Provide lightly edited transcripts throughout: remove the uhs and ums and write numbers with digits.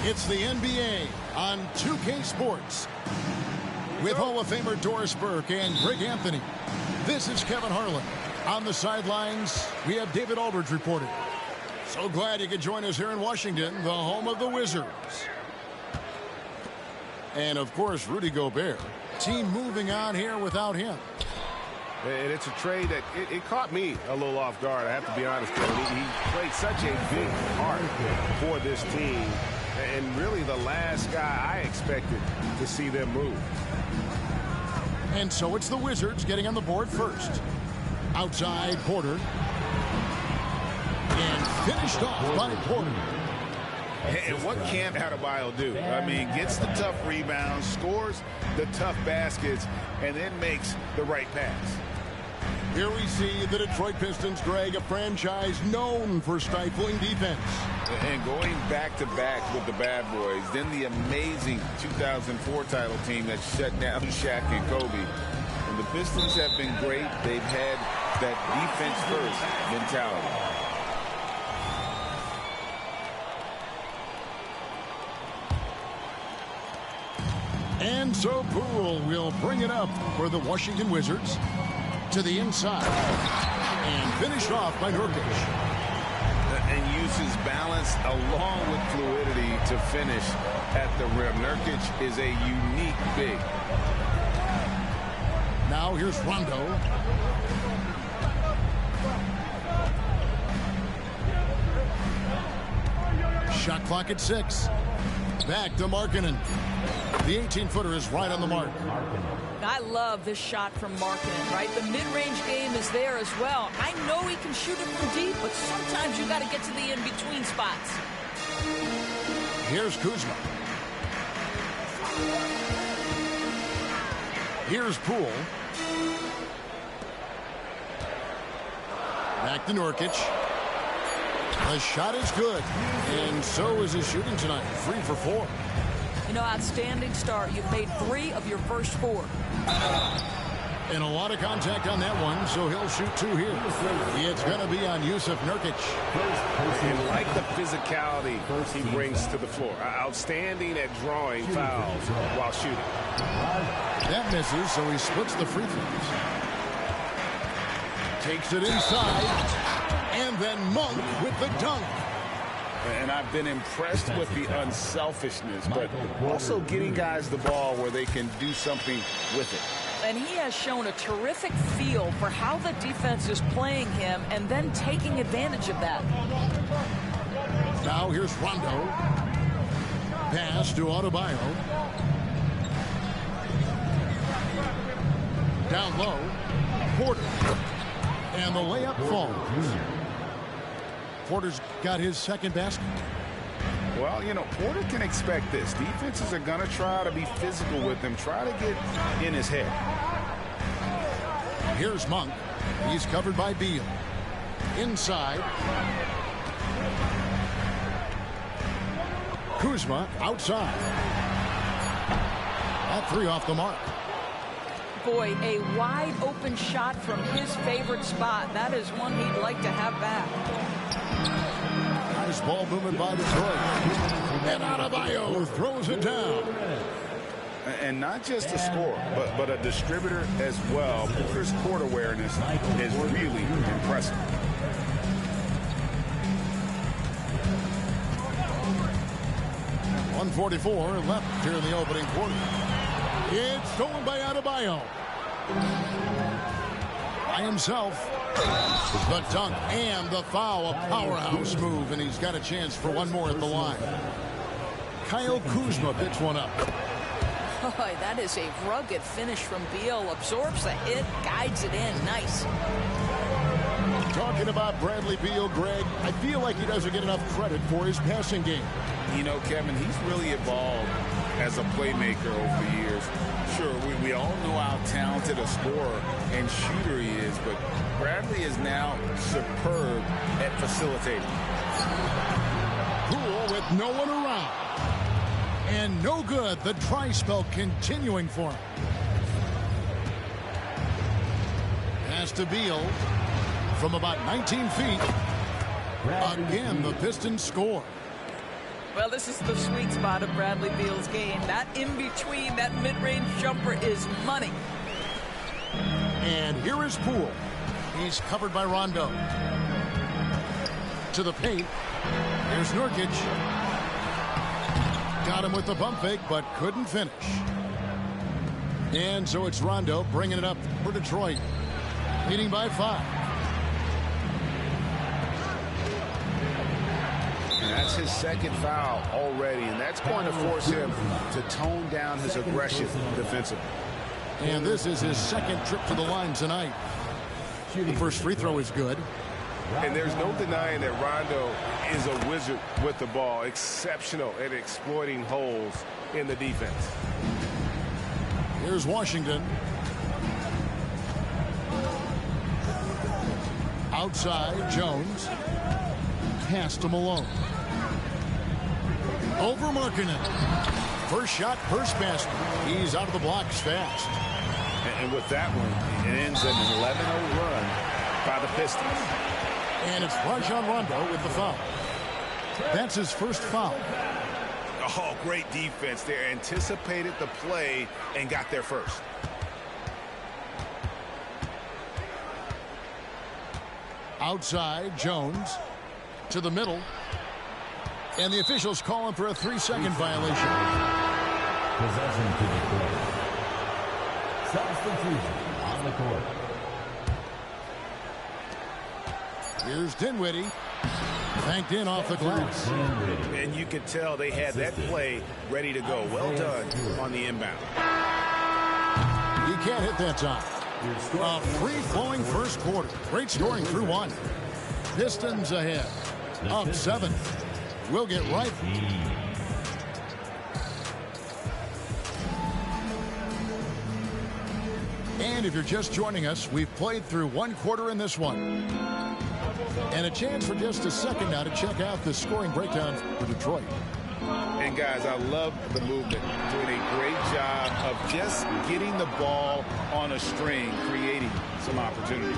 It's the NBA on 2K Sports with Hall of Famer Doris Burke and Greg Anthony. This is Kevin Harlan. On the sidelines, we have David Aldridge reporting. So glad you could join us here in Washington, the home of the Wizards. And, of course, Rudy Gobert. Team moving on here without him. And it's a trade that it caught me a little off guard, I have to be honest with you. He played such a big part for this team. And really the last guy I expected to see them move. And so it's the Wizards getting on the board first. Outside Porter. And finished off by Porter. And what can't Adebayo do? I mean, gets the tough rebounds, scores the tough baskets, and then makes the right pass. Here we see the Detroit Pistons, Greg, a franchise known for stifling defense. And going back-to-back with the bad boys, then the amazing 2004 title team that shut down Shaq and Kobe. And the Pistons have been great. They've had that defense-first mentality. And so Poole will bring it up for the Washington Wizards to the inside. And finished off by Nurkic. And uses balance along with fluidity to finish at the rim. Nurkic is a unique big. Now here's Rondo. Shot clock at 6. Back to Markkanen. The 18-footer is right on the mark. I love this shot from Markkanen, right? The mid-range game is there as well. I know he can shoot it from deep, but sometimes you got to get to the in-between spots. Here's Kuzma. Here's Poole. Back to Nurkic. The shot is good, and so is his shooting tonight. 3 for 4. You know, outstanding start. You've made 3 of your first 4. And a lot of contact on that one, so he'll shoot 2 here. It's going to be on Yusuf Nurkic. And like the physicality he brings to the floor. Outstanding at drawing fouls while shooting. That misses, so he splits the free throws. Takes it inside. And then Monk with the dunk. And I've been impressed with the unselfishness, but also getting guys the ball where they can do something with it. And he has shown a terrific feel for how the defense is playing him and then taking advantage of that. Now here's Rondo. Pass to Adebayo. Down low. Porter. And the layup falls. Porter's got his second basket. Well, you know, Porter can expect this. Defenses are going to try to be physical with him, try to get in his head. Here's Monk. He's covered by Beal. Inside. Kuzma outside. That 3 off the mark. Boy, a wide open shot from his favorite spot. That is one he'd like to have back. Nice ball movement by Detroit. And Adebayo throws it down. And not just a scorer, but a distributor as well. Porter's court awareness is really impressive. .144 left here in the opening quarter. It's stolen by Adebayo. by himself. The dunk and the foul, a powerhouse move, and he's got a chance for one more at the line. Kyle Kuzma picks one up. Boy, that is a rugged finish from Beal. Absorbs the hit, guides it in. Nice. Talking about Bradley Beal, Greg, I feel like he doesn't get enough credit for his passing game. You know, Kevin, he's really evolved as a playmaker over the years. Sure, we all know how talented a scorer and shooter he is, but Bradley is now superb at facilitating. Poole with no one around. And no good. The dry spell continuing for him. Pass to Beal from about 19 feet. Again, the Pistons score. Well, this is the sweet spot of Bradley Beal's game. That in-between, that mid-range jumper is money. And here is Poole. He's covered by Rondo. To the paint. Here's Nurkic. Got him with the pump fake, but couldn't finish. And so it's Rondo bringing it up for Detroit. Leading by 5. And that's his second foul already, and that's going to force him to tone down his aggression defensively. And this is his second trip to the line tonight. The first free throw is good. And there's no denying that Rondo is a wizard with the ball, exceptional at exploiting holes in the defense. Here's Washington. Outside, Jones. Pass to Malone. Over Markkanen. First shot, first basket. He's out of the blocks fast. And with that one, it ends an 11-0 run by the Pistons. And it's Rajon Rondo with the foul. That's his first foul. Oh, great defense there. Anticipated the play and got there first. Outside, Jones to the middle. And the officials calling for a 3-second violation. Possession to the court. Substitution on the court. Here's Dinwiddie. Banked in off the glass. And you can tell they had that play ready to go. Well done on the inbound. He can't hit that time. A free-flowing first quarter. Great scoring through one. Pistons ahead. Up 7. We'll get right. And if you're just joining us, we've played through one quarter in this one. And a chance for just a second now to check out the scoring breakdown for Detroit. And guys, I love the movement. Doing a great job of just getting the ball on a string, creating some opportunities.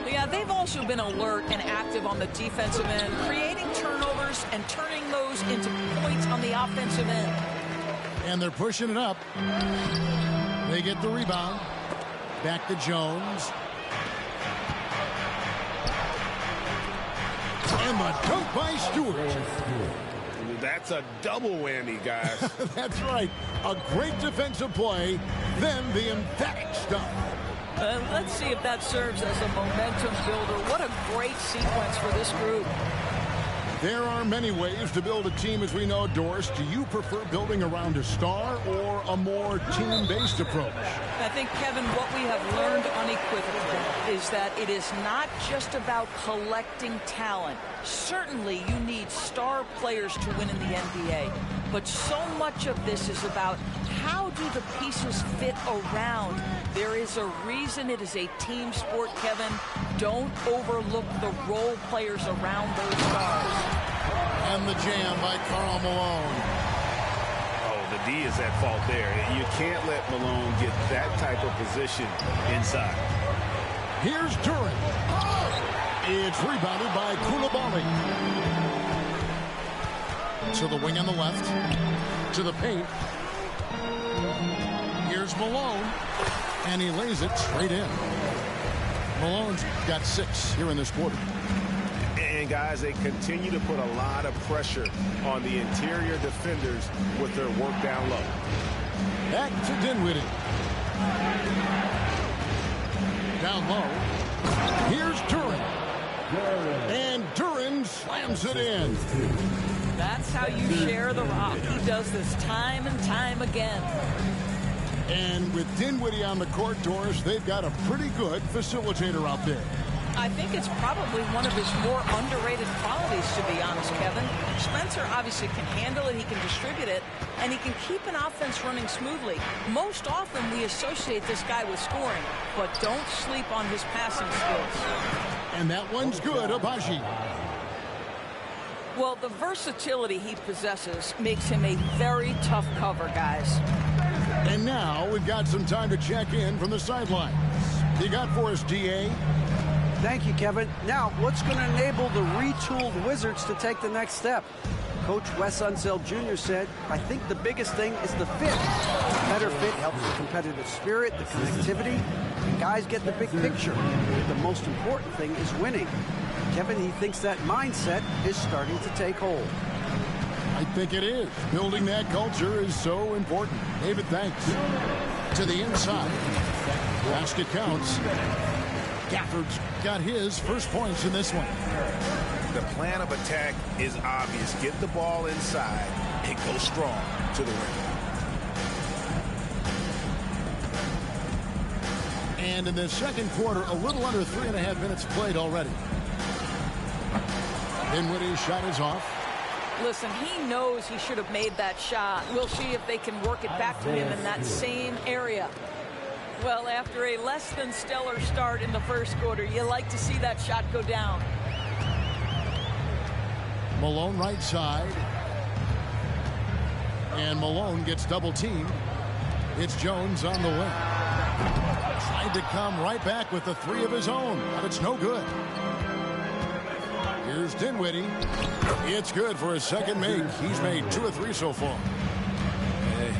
Yeah, they've also been alert and active on the defensive end, creating turnovers and turning those into points on the offensive end. And they're pushing it up. They get the rebound. Back to Jones. And the dunk by Stewart. That's a double whammy, guys. That's right. A great defensive play, then the emphatic stuff. Let's see if that serves as a momentum builder. What a great sequence for this group. There are many ways to build a team, as we know, Doris. Do you prefer building around a star or a more team-based approach? I think, Kevin, what we have learned unequivocally is that it is not just about collecting talent. Certainly, you need star players to win in the NBA. But so much of this is about how do the pieces fit around. There is a reason it is a team sport, Kevin. Don't overlook the role players around those stars. And the jam by Karl Malone. Oh, the D is at fault there. You can't let Malone get that type of position inside. Here's Durant. It's rebounded by Koulibaly. To the wing on the left. To the paint. Here's Malone. And he lays it straight in. Malone's got 6 here in this quarter. And, guys, they continue to put a lot of pressure on the interior defenders with their work down low. Back to Dinwiddie. Down low. Here's Duran. And Duran slams it in. That's how you share the rock. He does this time and time again. And with Dinwiddie on the court, Doris, they've got a pretty good facilitator out there. I think it's probably one of his more underrated qualities, to be honest, Kevin. Spencer obviously can handle it, he can distribute it, and he can keep an offense running smoothly. Most often we associate this guy with scoring, but don't sleep on his passing skills. And that one's good, Abaji. Well, the versatility he possesses makes him a very tough cover, guys. And now we've got some time to check in from the sidelines. You got for us, D.A.? Thank you, Kevin. Now, what's going to enable the retooled Wizards to take the next step? Coach Wes Unseld Jr. said, I think the biggest thing is the fit. A better fit helps the competitive spirit, the connectivity, and guys get the big picture. The most important thing is winning. Kevin, he thinks that mindset is starting to take hold. I think it is. Building that culture is so important. David, thanks. To the inside. Basket counts. Gafford's got his first points in this one. The plan of attack is obvious. Get the ball inside and go strong to the rim. And in the second quarter, a little under 3.5 minutes played already. Dinwiddie's shot is off. Listen, he knows he should have made that shot. We'll see if they can work it back to him in that same area. Well, after a less than stellar start in the first quarter, you like to see that shot go down. Malone right side. And Malone gets double teamed. It's Jones on the wing. Tried to come right back with the three of his own, but it's no good. Here's Dinwiddie. It's good for his second make. He's made 2 of 3 so far.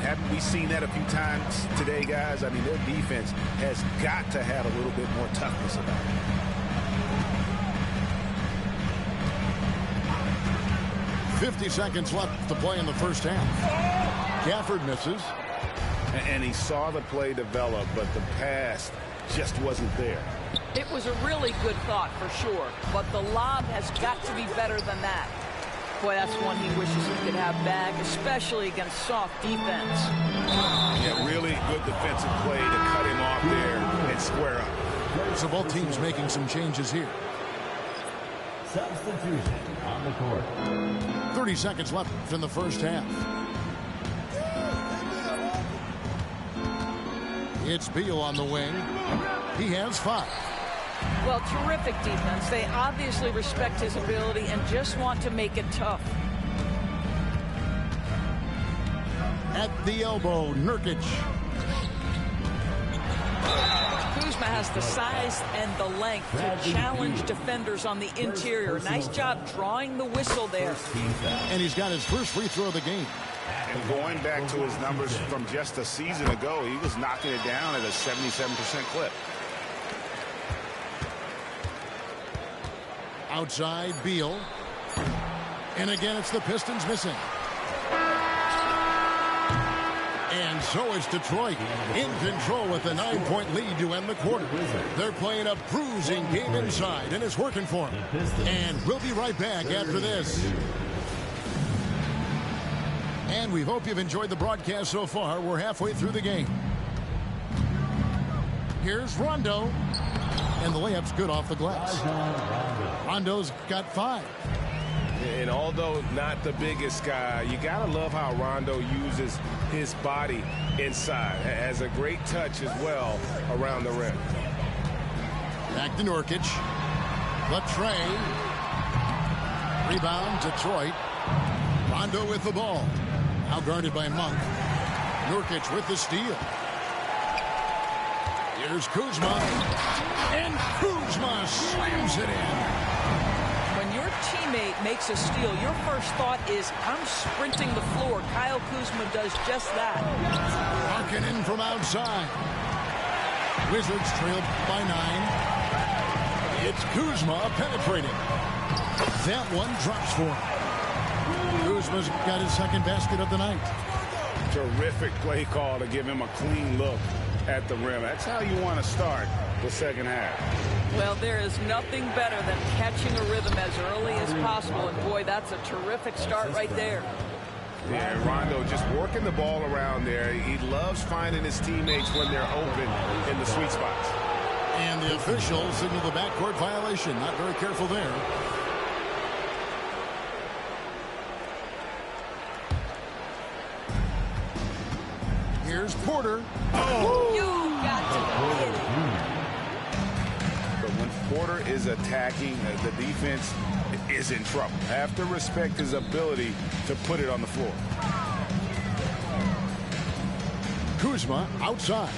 Haven't we seen that a few times today, guys? I mean, their defense has got to have a little bit more toughness about it. 50 seconds left to play in the first half. Gafford misses. And he saw the play develop, but the pass just wasn't there. It was a really good thought for sure, but the lob has got to be better than that. Boy, that's one he wishes he could have back, especially against soft defense. Yeah, really good defensive play to cut him off there and square up. So both teams making some changes here. Substitution on the court. 30 seconds left in the first half. It's Beal on the wing. He has 5. Well, terrific defense. They obviously respect his ability and just want to make it tough. At the elbow, Nurkic. Kuzma has the size and the length to challenge defenders on the interior. Nice job drawing the whistle there. And he's got his first free throw of the game. And going back to his numbers from just a season ago, he was knocking it down at a 77% clip. Outside, Beal. And again, it's the Pistons missing. And so is Detroit in control with a 9-point lead to end the quarter. They're playing a bruising game inside, and it's working for them. And we'll be right back after this. And we hope you've enjoyed the broadcast so far. We're halfway through the game. Here's Rondo. And the layup's good off the glass. Rondo's got 5. And although not the biggest guy, you got to love how Rondo uses his body inside. Has a great touch as well around the rim. Back to Nurkic. Latrey. Rebound, Detroit. Rondo with the ball. Now guarded by Monk. Nurkic with the steal. Here's Kuzma. And Kuzma slams it in. When your teammate makes a steal, your first thought is, I'm sprinting the floor. Kyle Kuzma does just that. Markkanen from outside. Wizards trailed by 9. It's Kuzma penetrating. That one drops for him. Kuzma's got his second basket of the night. Terrific play call to give him a clean look at the rim. That's how you want to start the second half. Well, there is nothing better than catching a rhythm as early as possible. And, boy, that's a terrific start right there. Yeah, Rondo just working the ball around there. He loves finding his teammates when they're open in the sweet spots. And the officials signal the backcourt violation. Not very careful there. Here's Porter. Oh, you got to be kidding. But when Porter is attacking, the defense is in trouble. Have to respect his ability to put it on the floor. Kuzma outside.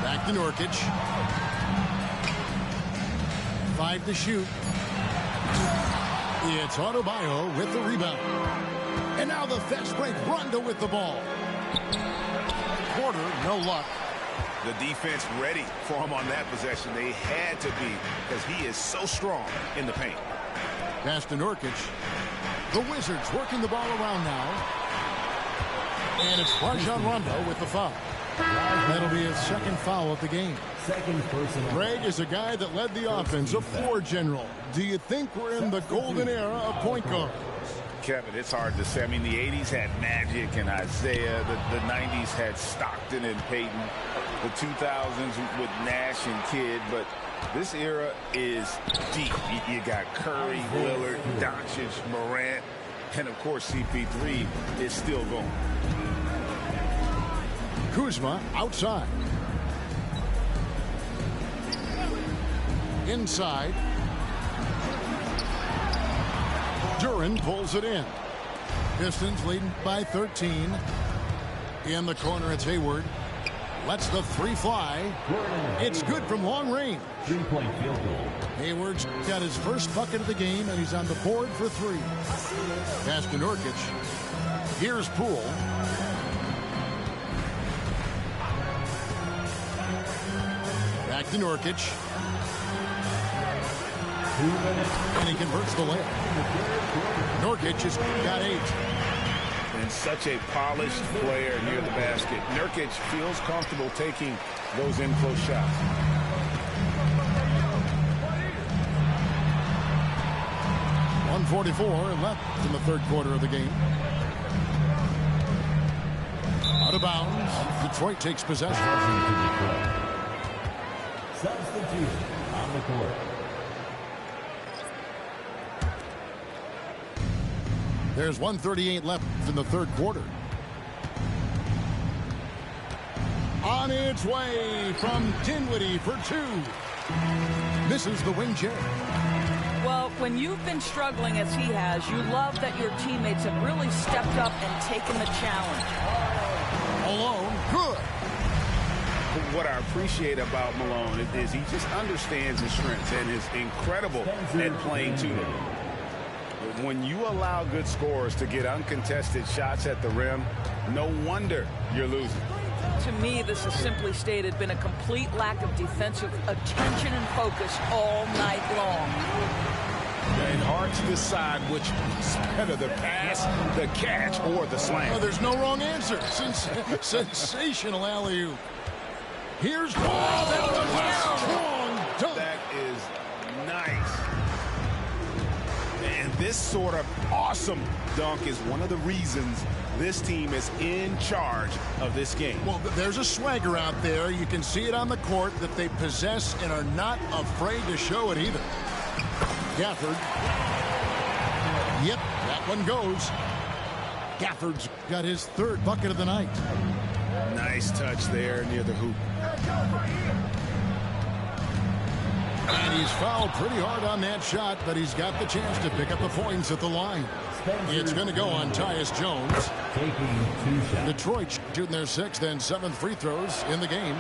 Back to Nurkic. 5 to shoot. It's Adebayo with the rebound. And now the fast break. Rondo with the ball. Porter, no luck. The defense ready for him on that possession. They had to be, because he is so strong in the paint. Pass to Nurkic. The Wizards working the ball around now. And it's Rajon Rondo with the foul. That'll be his second foul of the game. Second personal. Greg is a guy that led the offense, a floor general. Do you think we're in the golden era of point guard? Kevin, it's hard to say. I mean, the 80s had Magic and Isaiah. The 90s had Stockton and Peyton. The 2000s with Nash and Kidd. But this era is deep. You got Curry, Lillard, Doncic, Morant, and, of course, CP3 is still going. Kuzma outside. Inside. Duran pulls it in. Pistons leading by 13. In the corner, it's Hayward. Lets the three fly. It's good from long range. 3-point field goal. Hayward's got his first bucket of the game, and he's on the board for 3. Pass to Nurkic. Here's Poole. Back to Nurkic. 2 minutes. And he converts the layup. Nurkic has got 8. And such a polished player near the basket. Nurkic feels comfortable taking those in-close shots. .144 left in the third quarter of the game. Out of bounds. Detroit takes possession. Substitution on the court. There's 1:38 left in the third quarter. On its way from Dinwiddie for 2. Misses the wing check. Well, when you've been struggling as he has, you love that your teammates have really stepped up and taken the challenge. Malone, good. What I appreciate about Malone is he just understands his strengths and is incredible at playing to them. When you allow good scorers to get uncontested shots at the rim, no wonder you're losing. To me, this has simply stated been a complete lack of defensive attention and focus all night long. And hard to decide which is better, the pass, the catch, or the slam. Oh, there's no wrong answer. Sensational alley-oop. Here's ball. That was a strong dunk. That is nice. And this sort of awesome dunk is one of the reasons this team is in charge of this game. Well, there's a swagger out there. You can see it on the court that they possess and are not afraid to show it either. Gafford. Yep, that one goes. Gafford's got his third bucket of the night. Nice touch there near the hoop. And he's fouled pretty hard on that shot, but he's got the chance to pick up the points at the line. It's going to go on Tyus Jones. Taking 2 shots. Detroit shooting their 6th and 7th free throws in the game.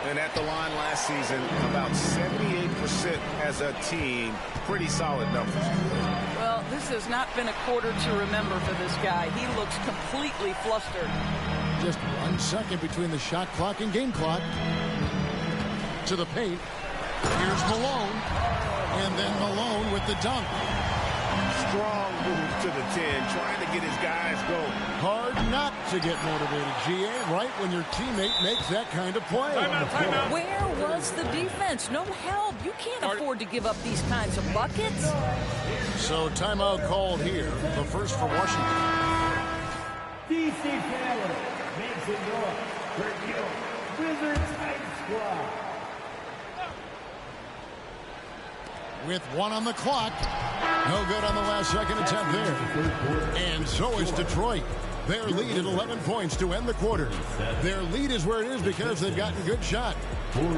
And at the line last season, about 78% as a team. Pretty solid numbers. Well, this has not been a quarter to remember for this guy. He looks completely flustered. Just 1 second between the shot clock and game clock. To the paint. Here's Malone. And then Malone with the dunk. Strong move to the 10, trying to get his guys going. Hard not to get motivated, GA, right when your teammate makes that kind of play. Timeout. Where was the defense? No help. You can't afford to give up these kinds of buckets. So timeout called here, the first for Washington. DC Fowler makes it north for your Wizards High Squad. With one on the clock. No good on the last second attempt there. And so is Detroit. Their lead at 11 points to end the quarter. Their lead is where it is because they've gotten a good shot. 48.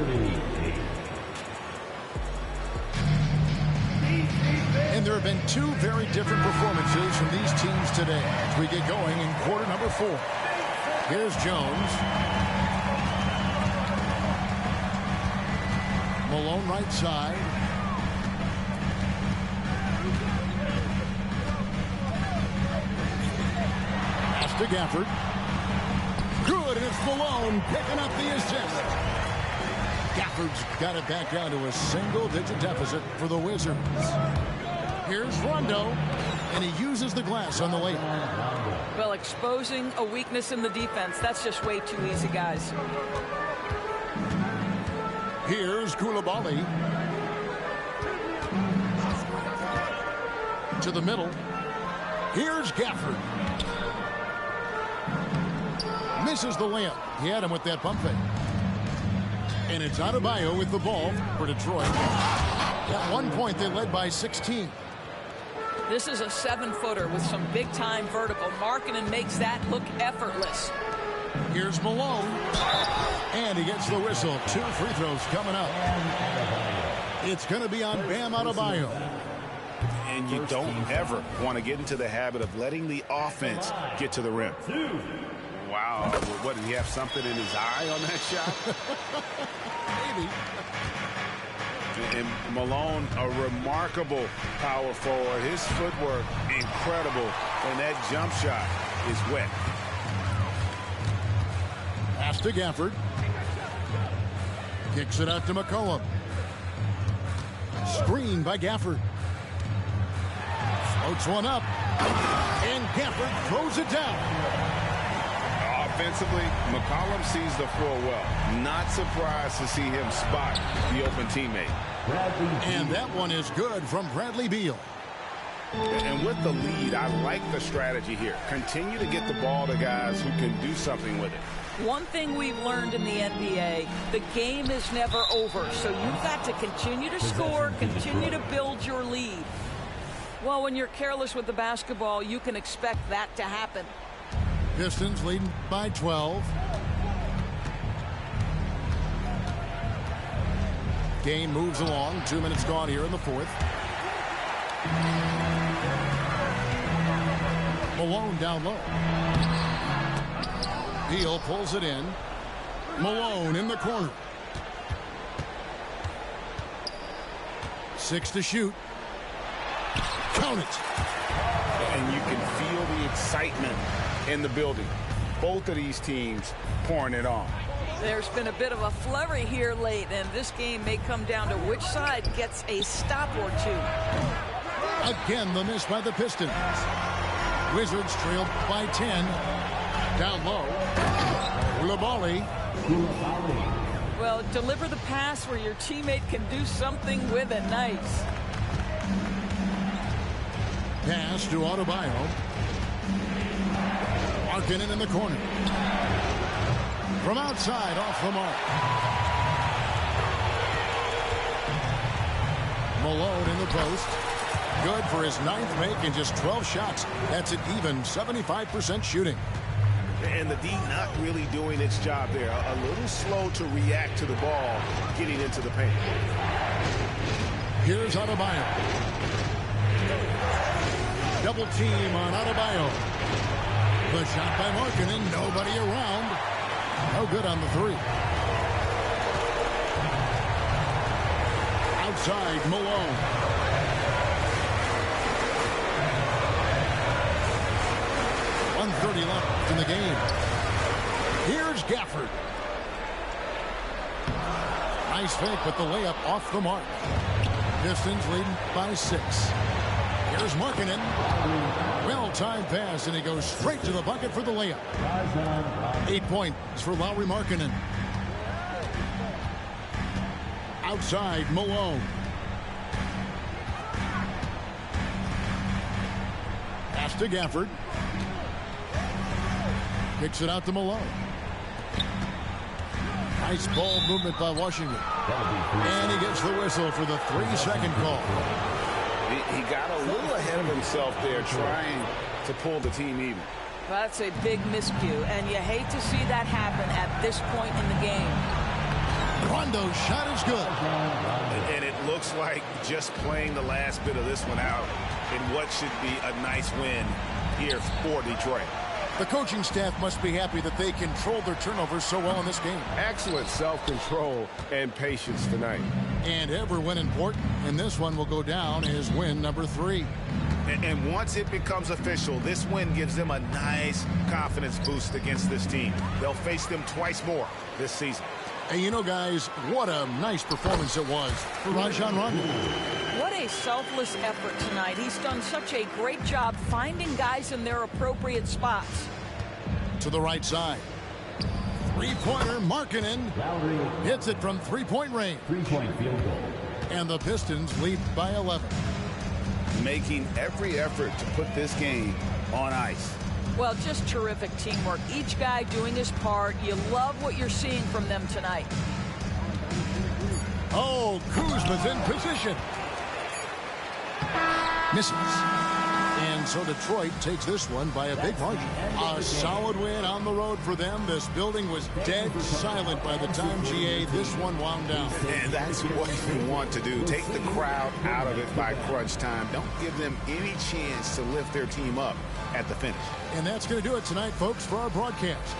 And there have been two very different performances from these teams today as we get going in quarter number 4. Here's Jones. Malone right side. Pass to Gafford. Good, and it's Malone picking up the assist. Gafford's got it back down to a single-digit deficit for the Wizards. Here's Rondo, and he uses the glass on the layup. Well, exposing a weakness in the defense, that's just way too easy, guys. Here's Koulibaly. To the middle. Here's Gafford. Misses the layup. He had him with that pump fake. And it's Adebayo with the ball for Detroit. At one point, they led by 16. This is a 7-footer with some big-time vertical. Markkanen makes that look effortless. Here's Malone. And he gets the whistle. 2 free throws coming up. It's going to be on Bam Adebayo. And you don't ever want to get into the habit of letting the offense get to the rim. Wow. What, did he have something in his eye on that shot? Maybe. And Malone, a remarkable power forward. His footwork, incredible. And that jump shot is wet. Pass to Gafford. Kicks it out to McCollum. Screen by Gafford. Floats one up. And Gafford throws it down. Offensively, McCollum sees the floor well. Not surprised to see him spot the open teammate. And that one is good from Bradley Beal. And with the lead, I like the strategy here. Continue to get the ball to guys who can do something with it. One thing we've learned in the NBA, the game is never over. So you've got to continue to score, continue to build your lead. Well, when you're careless with the basketball, you can expect that to happen. Pistons leading by 12. Game moves along. 2 minutes gone here in the 4th. Malone down low. Beal pulls it in. Malone in the corner. 6 to shoot. Count it. And you can feel the excitement in the building. Both of these teams pouring it on. There's been a bit of a flurry here late, and this game may come down to which side gets a stop or two. Again, the miss by the Pistons. Wizards trail by 10. Down low. Koulibaly. Well, deliver the pass where your teammate can do something with it. Nice. Pass to Adebayo. Markkanen in the corner. From outside, off the mark. Malone in the post. Good for his 9th make in just 12 shots. That's an even 75% shooting. And the D not really doing its job there. A little slow to react to the ball getting into the paint. Here's Adebayo. Double team on Adebayo. The shot by Markkanen. Nobody around. No good on the 3. Outside, Malone. .130 left in the game. Here's Gafford. Nice fake, but the layup off the mark. Pistons leading by 6. Here's Markkanen. Well-timed pass, and he goes straight to the bucket for the layup. 8 points for Lauri Markkanen. Outside, Malone. Pass to Gafford. Kicks it out to Malone. Nice ball movement by Washington. And he gets the whistle for the 3-second call. He got a little ahead of himself there trying to pull the team even. That's a big miscue, and you hate to see that happen at this point in the game. Rondo's shot is good. And it looks like just playing the last bit of this one out in what should be a nice win here for Detroit. The coaching staff must be happy that they controlled their turnovers so well in this game. Excellent self-control and patience tonight. And every win important, and this one will go down as win number 3. And once it becomes official, this win gives them a nice confidence boost against this team. They'll face them twice more this season. And you know, guys, what a nice performance it was for Rajon Rondo. What a selfless effort tonight. He's done such a great job finding guys in their appropriate spots. To the right side. Three-pointer, Markkanen hits it from three-point range. 3-point field goal. And the Pistons lead by 11. Making every effort to put this game on ice. Well, just terrific teamwork. Each guy doing his part. You love what you're seeing from them tonight. Oh, Kuzma's in position. Misses. And so Detroit takes this one by a big margin. A solid win on the road for them. This building was dead silent by the time, GA, this one wound down. And that's what you want to do. Take the crowd out of it by crunch time. Don't give them any chance to lift their team up at the finish. And that's going to do it tonight, folks, for our broadcast.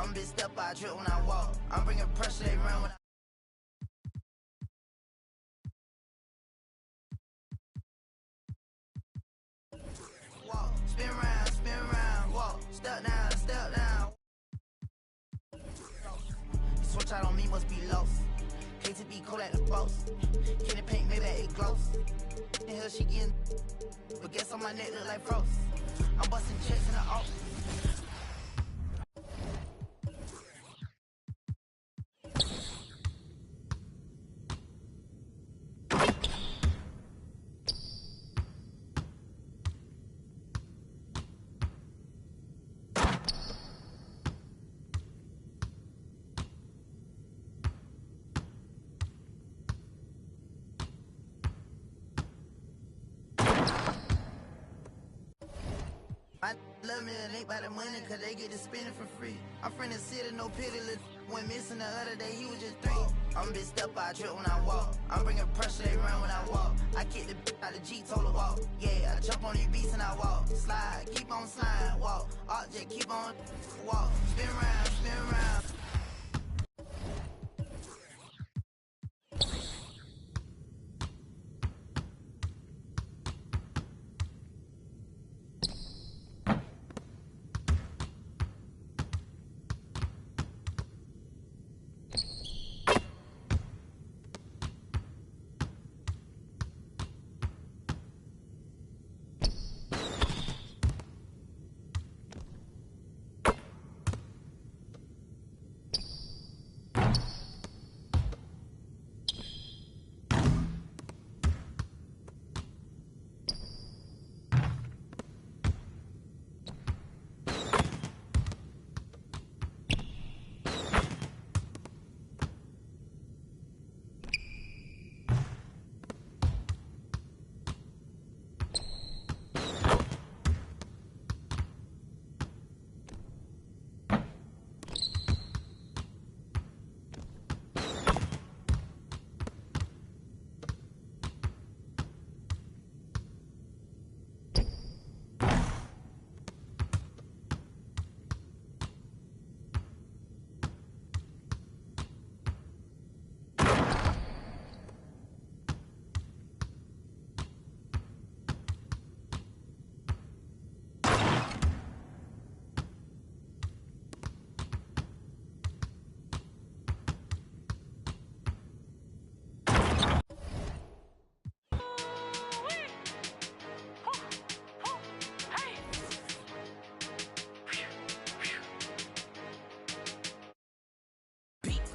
I'm a big step, I trip when I walk. I'm bringing pressure, they run when I walk. Spin round, walk. Step down. You switch out on me, must be lost. Hate to be cold at the boss. Can it paint, maybe it glows. The hell she getting, but guess on my neck look like frost. I'm busting checks in the office. I love me and ain't by the money, cause they get to spend it for free. I'm from the city, no pity, when missing the other day, he was just 3. I'm a big step, I trip when I walk. I'm bringing pressure, they run when I walk. I kick the out the G, told her walk. Yeah, I jump on these beats and I walk. Slide, keep on sliding, walk. Object, keep on walk. Spin round.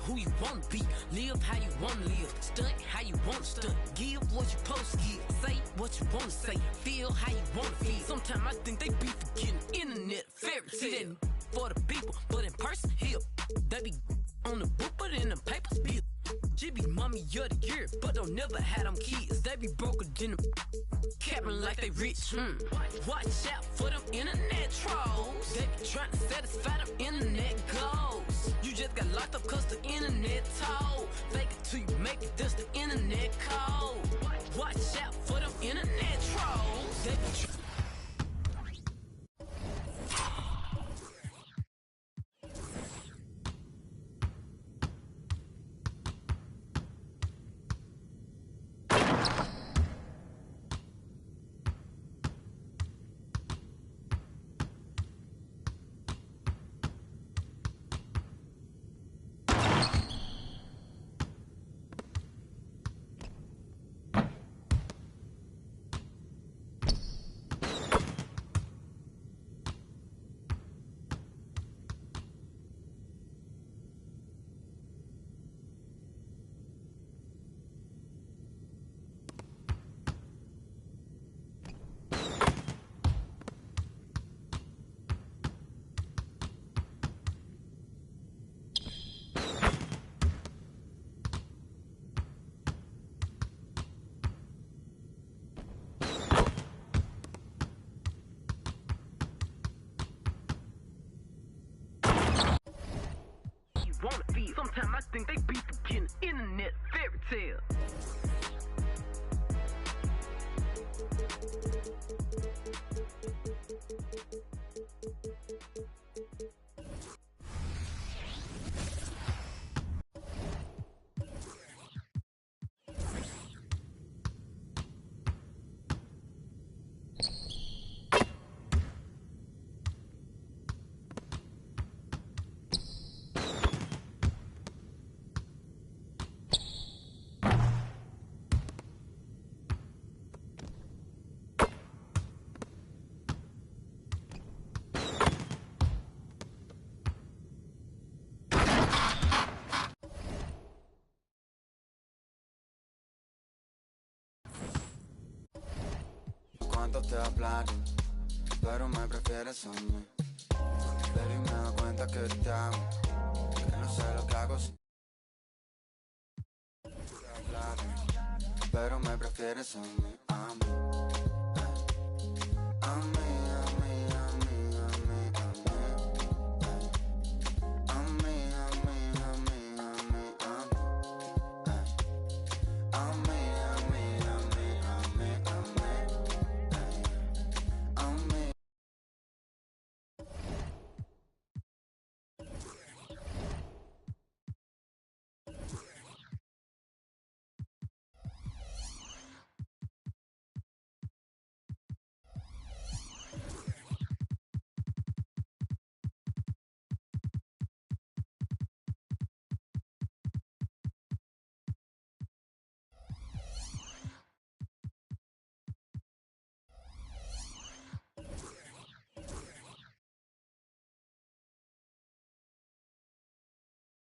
Who you wanna be, live how you wanna live, stunt how you wanna stunt, give what you supposed to give, say what you wanna say, feel how you wanna feel. Sometimes I think they be forgetting internet fairy tale for the people, but in person here, they be on the book, but in the papers be. She be mommy of the year, but don't never have them kids. They be broker than the capping like they rich. Watch out for them internet trolls. They be trying to satisfy them internet goals. You just got locked up cause the internet told. Fake it till you make it, that's the internet code. Watch out for them internet trolls. They be wanna feel. Sometimes I think they be forgetting internet fairy tale. cuánto te hablan, pero me prefieres a mí. Baby, me doy cuenta que te amo, que no sé lo que hago si te hablan, pero me prefieres a mí.